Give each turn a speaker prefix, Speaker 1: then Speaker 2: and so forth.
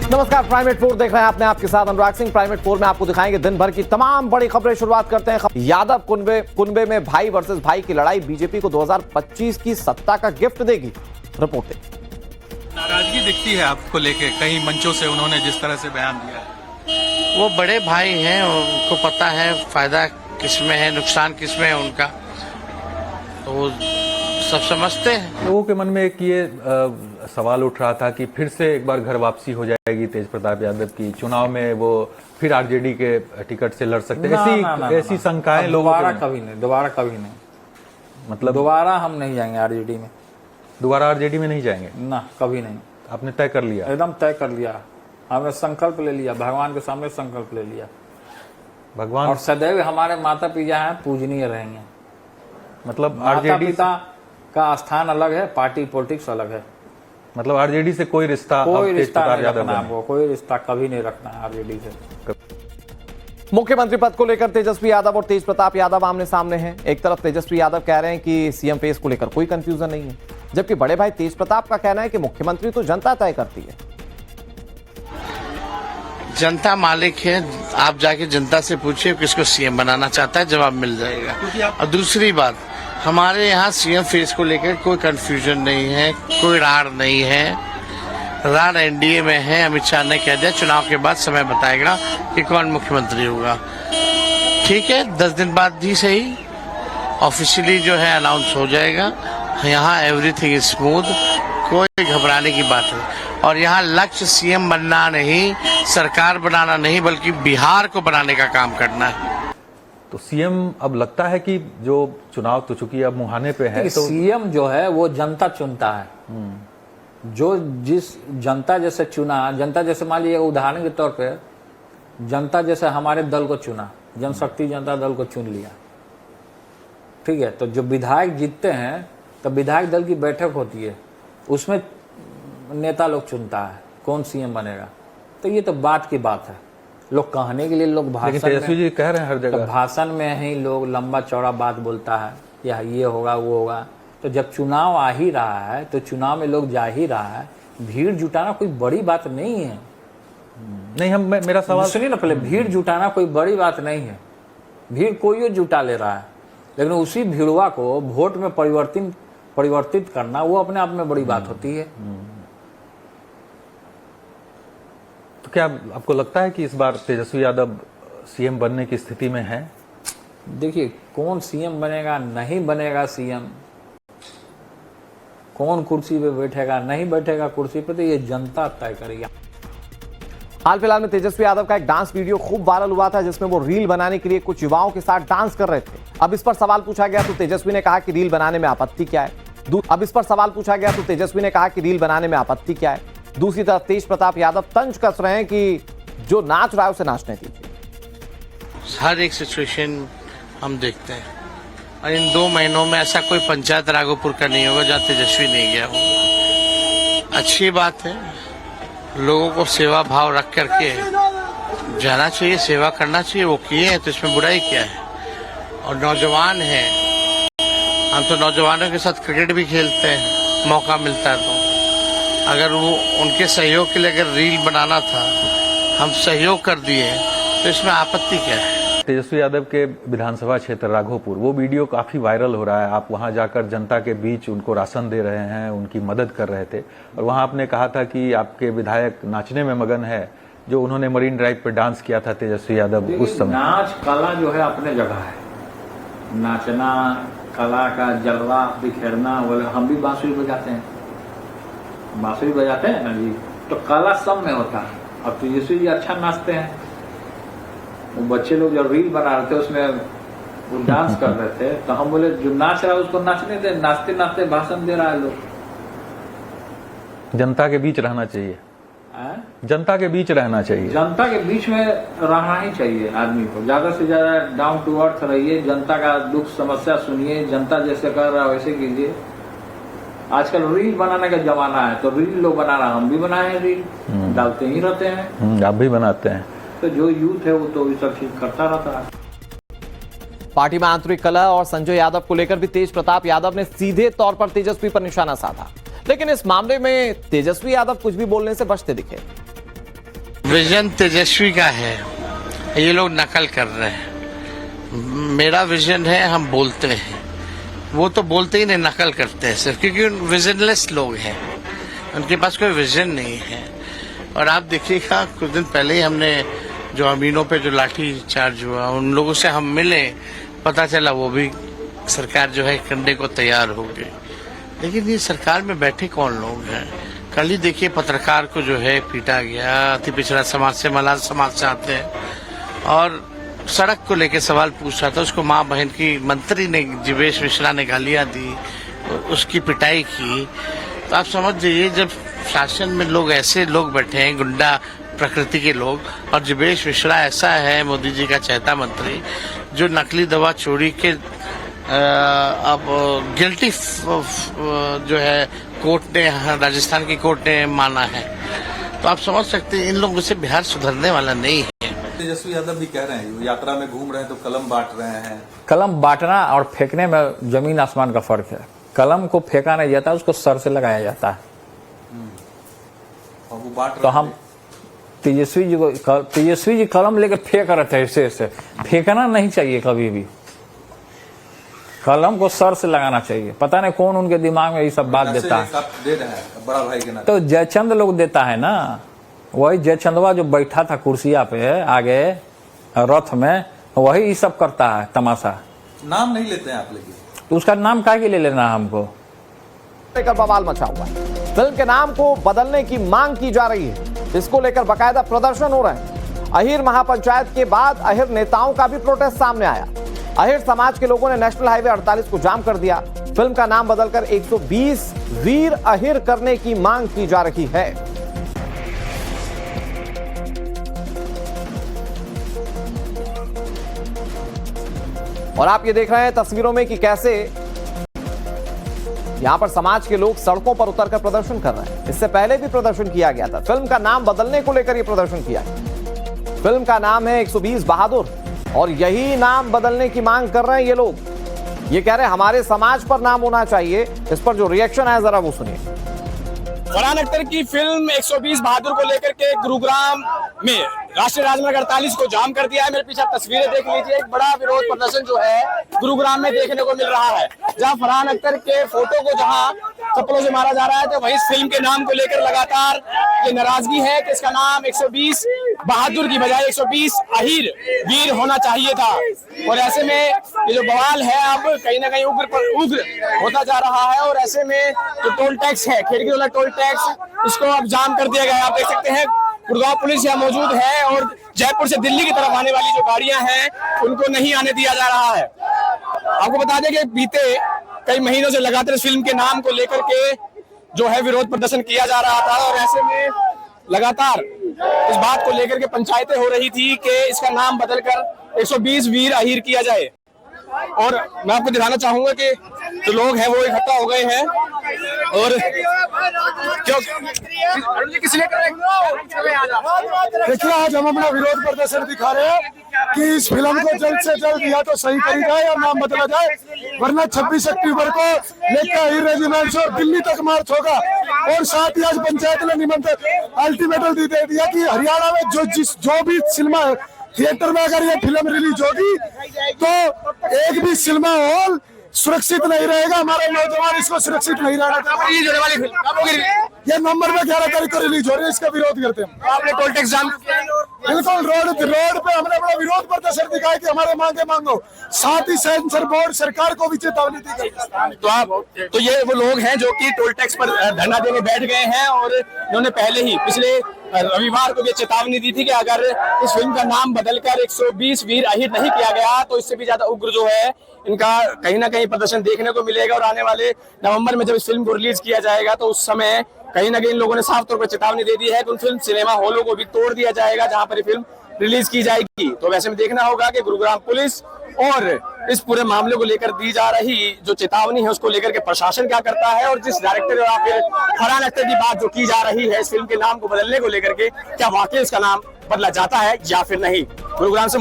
Speaker 1: नमस्कार, प्राइमेट 4 देख रहे हैं आपने, आपके साथ अनुराग सिंह। प्राइमेट 4 में आपको दिखाएंगे दिन भर की तमाम बड़ी खबरें। शुरुआत करते हैं यादव कुनबे में भाई वर्सेस भाई की लड़ाई बीजेपी को 2025 की सत्ता का गिफ्ट देगी। रिपोर्टिंग।
Speaker 2: नाराजगी दिखती है आपको लेके, कई मंचों से उन्होंने जिस तरह से बयान दिया है।
Speaker 3: वो बड़े भाई हैं, उनको पता है फायदा किसमें है, नुकसान किसमें है उनका, तो वो सब समझते हैं।
Speaker 4: लोगों के मन में एक ये सवाल उठ रहा था कि फिर से एक बार घर वापसी हो जाएगी तेज प्रताप यादव की, चुनाव में वो फिर आरजेडी के टिकट से लड़ सकते हैं। ऐसी शंकाएं लोगों
Speaker 5: दोबारा कभी नहीं,
Speaker 4: मतलब
Speaker 5: दोबारा हम नहीं जाएंगे आरजेडी में।
Speaker 4: दोबारा आरजेडी में नहीं जाएंगे
Speaker 5: ना, कभी नहीं।
Speaker 4: आपने तय कर लिया?
Speaker 5: एकदम तय कर लिया, हमने संकल्प ले लिया, भगवान के सामने संकल्प ले लिया।
Speaker 4: भगवान
Speaker 5: और सदैव हमारे माता पिता हैं, पूजनीय रहेंगे।
Speaker 4: मतलब
Speaker 5: माता
Speaker 4: आरजेडी
Speaker 5: पिता का स्थान अलग है, पार्टी पॉलिटिक्स अलग है।
Speaker 4: मतलब आरजेडी से कोई रिश्ता
Speaker 5: कोई रिश्ता नहीं
Speaker 4: यादव
Speaker 5: रखना, आपको कोई रिश्ता कभी नहीं रखना है आरजेडी से।
Speaker 1: मुख्यमंत्री पद को लेकर तेजस्वी यादव और तेज प्रताप यादव आमने सामने हैं। एक तरफ तेजस्वी यादव कह रहे हैं कि सीएम फेस को लेकर कोई कंफ्यूजन नहीं है, जबकि बड़े भाई तेज प्रताप का कहना है कि मुख्यमंत्री तो जनता तय करती है।
Speaker 3: जनता मालिक है, आप जाके जनता से पूछिए किसको सीएम बनाना चाहता है, जवाब मिल जाएगा। और दूसरी बात, हमारे यहाँ सीएम फेस को लेकर कोई कंफ्यूजन नहीं है, कोई रार नहीं है। रार एनडीए में है। अमित शाह ने कह दिया चुनाव के बाद समय बताएगा कि कौन मुख्यमंत्री होगा। ठीक है, 10 दिन बाद ही सही ऑफिशियली जो है अनाउंस हो जाएगा। यहाँ एवरीथिंग इज स्मूथ, कोई घबराने की बात नहीं। और यहाँ लक्ष्य सीएम बनना नहीं, सरकार बनाना नहीं, बल्कि बिहार को बनाने का काम करना है।
Speaker 4: तो सीएम अब लगता है कि जो चुनाव तो चूंकि अब मुहाने पे है, तो
Speaker 5: सीएम जो है वो जनता चुनता है। जो जिस जनता जैसे चुना, जनता जैसे मान लीजिए उदाहरण के तौर पे जनता जैसे हमारे दल को चुना, जनशक्ति जनता दल को चुन लिया, ठीक है। तो जो विधायक जीतते हैं तो विधायक दल की बैठक होती है, उसमें नेता लोग चुनता है कौन सीएम बनेगा। तो ये तो बात की बात है, लोग कहने के लिए लोग भाषण
Speaker 4: तेजस्वी जी कह रहे हैं हर जगह,
Speaker 5: तो भाषण में ही लोग लंबा चौड़ा बात बोलता है, ये होगा वो होगा। तो जब चुनाव आ ही रहा है तो चुनाव में लोग जा ही रहा है, भीड़ जुटाना कोई बड़ी बात नहीं है।
Speaker 4: नहीं, मेरा सवाल
Speaker 5: सुनिए ना पहले, भीड़ जुटाना कोई बड़ी बात नहीं है। भीड़ कोई जुटा ले रहा है, लेकिन उसी भीड़वा को वोट में परिवर्तित करना वो अपने आप में बड़ी बात होती है।
Speaker 4: तो क्या आपको लगता है कि इस बार तेजस्वी यादव सीएम बनने की स्थिति में है?
Speaker 5: देखिए, कौन सीएम बनेगा नहीं बनेगा सीएम, कौन कुर्सी पे बैठेगा नहीं बैठेगा कुर्सी पे, तो ये जनता तय करेगी।
Speaker 1: हाल फिलहाल में तेजस्वी यादव का एक डांस वीडियो खूब वायरल हुआ था, जिसमें वो रील बनाने के लिए कुछ युवाओं के साथ डांस कर रहे थे। अब इस पर सवाल पूछा गया तो तेजस्वी ने कहा कि रील बनाने में आपत्ति क्या है। दूसरी तरफ तेज प्रताप यादव तंज कस रहे हैं कि जो नाच रहा है उसे नाचने दीजिए।
Speaker 3: हर एक सिचुएशन हम देखते हैं, और इन 2 महीनों में ऐसा कोई पंचायत राघोपुर का नहीं होगा जहाँ तेजस्वी नहीं गया होगा। अच्छी बात है, लोगों को सेवा भाव रख करके जाना चाहिए, सेवा करना चाहिए। वो किए हैं तो इसमें बुराई क्या है। और नौजवान हैं, हम तो नौजवानों के साथ क्रिकेट भी खेलते हैं, मौका मिलता है तो। अगर वो उनके सहयोग के लिए अगर रील बनाना था, हम सहयोग कर दिए, तो इसमें आपत्ति क्या है।
Speaker 4: तेजस्वी यादव के विधानसभा क्षेत्र राघोपुर, वो वीडियो काफी वायरल हो रहा है। आप वहां जाकर जनता के बीच उनको राशन दे रहे हैं, उनकी मदद कर रहे थे, और वहां आपने कहा था कि आपके विधायक नाचने में मगन है। जो उन्होंने मरीन ड्राइव पे डांस किया था तेजस्वी यादव उस समय।
Speaker 5: नाच कला जो है अपने जगह है, नाचना कला का जलवा बिखेरना, हम भी बांसुरी बजाते हैं, बांसुरी बजाते हैं ना जी, तो कला सब में होता है। अब तेजस्वी जी अच्छा नाचते हैं, वो बच्चे लोग जब रील बना रहे थे उसमें वो डांस कर रहे थे, तो हम बोले जो नाच रहा है उसको नाचने दे, नाचते नाचते भाषण दे रहा है लोग।
Speaker 4: जनता के बीच रहना चाहिए, जनता के बीच रहना चाहिए,
Speaker 5: जनता के बीच में रहना ही चाहिए आदमी को। ज्यादा से ज्यादा डाउन टू अर्थ रहिए, जनता का दुख समस्या सुनिए, जनता जैसे कर रहा है वैसे कीजिए। आजकल रील बनाने का जमाना है, तो रील लोग बना रहा, हम भी बनाए हैं रील, डालते ही रहते हैं।
Speaker 4: आप भी बनाते हैं।
Speaker 5: तो जो यूथ है वो तो ये सब चीज करता रहता है।
Speaker 1: पार्टी में आंतरिक कलह और संजय यादव को लेकर भी तेज प्रताप यादव ने सीधे तौर पर तेजस्वी पर निशाना साधा, लेकिन इस मामले में तेजस्वी यादव कुछ भी बोलने से बचते दिखे।
Speaker 3: विजन तेजस्वी का है, ये लोग नकल कर रहे हैं। मेरा विजन है, हम बोलते हैं, वो तो बोलते ही नहीं, नकल करते हैं सिर्फ, क्योंकि विजनलेस लोग हैं, उनके पास कोई विजन नहीं है। और आप देखिएगा, कुछ दिन पहले ही हमने जो अमीनों पे जो लाठी चार्ज हुआ, उन लोगों से हम मिले, पता चला वो भी सरकार जो है करने को तैयार हो गई। लेकिन ये सरकार में बैठे कौन लोग हैं? कल ही देखिए पत्रकार को जो है पीटा गया, अति पिछड़ा समाज से मलाज समाज से आते हैं, और सड़क को लेके सवाल पूछ रहा था, उसको माँ बहन की मंत्री ने, जीवेश मिश्रा ने गालियां दी, उसकी पिटाई की। तो आप समझ जाइए, जब शासन में लोग ऐसे लोग बैठे हैं, गुंडा प्रकृति के लोग, और जीवेश मिश्रा ऐसा है मोदी जी का चहेता मंत्री, जो नकली दवा चोरी के अब गिल्टी जो है कोर्ट ने, राजस्थान की कोर्ट ने माना है। तो आप समझ सकते हैं इन लोगों से बिहार सुधरने वाला नहीं है।
Speaker 4: तेजस्वी यादव भी कह रहे हैं, यात्रा में घूम रहे हैं तो कलम बांट रहे हैं।
Speaker 5: कलम बांटना और फेंकने में जमीन आसमान का फर्क है। कलम को फेंका नहीं जाता, उसको सर से लगाया जाता है।
Speaker 4: और वो बांट रहे
Speaker 5: तो हम तेजस्वी जी कलम लेके फेंक रहे थे, ऐसे फेंकना नहीं चाहिए कभी भी। कलम को सर से लगाना चाहिए। पता नहीं कौन उनके दिमाग में ये सब बात देता है।
Speaker 4: दे रहे हैं बड़ा भाई के नाते।
Speaker 5: तो जयचंद लोग देता है ना, वही जयचंदवा जो बैठा था कुर्सिया पे आगे रथ में, वही ये सब करता है तमाशा।
Speaker 4: नाम नहीं लेते हैं आप, लेकिन
Speaker 5: तो उसका नाम काहे ले लेना हमको?
Speaker 1: लेकर बवाल मचा हुआ है। फिल्म के नाम को बदलने की मांग की जा रही है, इसको लेकर बाकायदा प्रदर्शन हो रहे हैं। अहिर महापंचायत के बाद अहिर नेताओं का भी प्रोटेस्ट सामने आया। अहिर समाज के लोगों ने नेशनल हाईवे 48 को जाम कर दिया। फिल्म का नाम बदलकर 120 वीर अहिर करने की मांग की जा रही है। और आप ये देख रहे हैं तस्वीरों में कि कैसे यहां पर समाज के लोग सड़कों पर उतरकर प्रदर्शन कर रहे हैं। इससे पहले भी प्रदर्शन किया गया था। फिल्म का नाम बदलने को लेकर यह प्रदर्शन किया है। फिल्म का नाम है 120 बहादुर, और यही नाम बदलने की मांग कर रहे हैं ये लोग। ये कह रहे हैं हमारे समाज पर नाम होना चाहिए। इस पर जो रिएक्शन है जरा वो सुनिए।
Speaker 6: फरहान अख्तर की फिल्म 120 बहादुर को लेकर के गुरुग्राम में राष्ट्रीय राजमार्ग 48 को जाम कर दिया है। मेरे पीछे तस्वीरें देख लीजिए, एक बड़ा विरोध प्रदर्शन जो है गुरुग्राम में देखने को मिल रहा है, जहां फरहान अख्तर के फोटो को जहां चप्पलों से मारा जा रहा है, तो वही फिल्म के नाम को लेकर लगातार ये नाराजगी है कि इसका नाम 120 बहादुर की बजाय 120 अहिर वीर होना चाहिए था। और ऐसे में ये जो बवाल है अब कहीं ना कहीं उग्र पर उग्र होता जा रहा है। और ऐसे में जो टोल टैक्स है, खिड़की वाला टोल टैक्स, इसको अब जाम कर दिया गया है। आप देख सकते हैं गुड़गांव पुलिस यहाँ मौजूद है, और जयपुर से दिल्ली की तरफ आने वाली जो गाड़ियां हैं उनको नहीं आने दिया जा रहा है। आपको बता दें कि बीते कई महीनों से लगातार इस फिल्म के नाम को लेकर के जो है विरोध प्रदर्शन किया जा रहा था, और ऐसे में लगातार इस बात को लेकर के पंचायतें हो रही थी कि इसका नाम बदलकर 120 वीर अहिर किया जाए। और मैं आपको दिखाना चाहूंगा कि जो लोग हैं वो इकट्ठा हो गए हैं, और
Speaker 7: देखिए आज हम अपना विरोध प्रदर्शन दिखा रहे हैं कि इस फिल्म को जल्द से जल्द या तो सही करी जाए या नाम बदला जाए, वरना 26 अक्टूबर को लेकर अहिर रेजिमेंट और दिल्ली तक मार्च होगा। और साथ ही आज पंचायत ने निमंत्रण अल्टीमेटम दे दिया कि हरियाणा में जो भी सिनेमा थिएटर में अगर ये फिल्म रिलीज होगी तो एक भी सिनेमा हॉल सुरक्षित नहीं रहेगा। हमारे नौजवान इसको सुरक्षित नहीं रहना चाहते। ये नवंबर में 11 तारीख को रिलीज हो रही है, इसका विरोध करते हैं।
Speaker 6: आपने टोल टैक्स जाम
Speaker 7: बिल्कुल रोड पे हमने अपना विरोध प्रदर्शन दिखाया कि हमारे मांगे मांगो। साथ ही सेंसर बोर्ड सरकार को भी चेतावनी दी गई।
Speaker 6: तो ये वो लोग हैं जो कि टोल टैक्स पर धरना देने बैठ गए हैं, और इन्होंने पहले ही पिछले रविवार को ये चेतावनी दी थी कि अगर इस फिल्म का नाम बदलकर 120 वीर अहिर नहीं किया गया तो इससे भी ज्यादा उग्र जो है इनका कहीं ना कहीं प्रदर्शन देखने को मिलेगा। और आने वाले नवंबर में जब इस फिल्म को रिलीज किया जाएगा तो उस समय कहीं ना कहीं इन लोगों ने साफ तौर पर चेतावनी दे दी है कि उन फिल्म सिनेमा हॉलों को भी तोड़ दिया जाएगा जहां पर ये फिल्म रिलीज की जाएगी। तो वैसे में देखना होगा कि गुरुग्राम पुलिस और इस पूरे मामले को लेकर दी जा रही जो चेतावनी है उसको लेकर के प्रशासन क्या करता है, और जिस डायरेक्टर या फिर फरहान अख्तर की बात जो की जा रही है इस फिल्म के नाम को बदलने को लेकर के, क्या वाकई इसका नाम बदला जाता है या फिर नहीं। गुरुग्राम से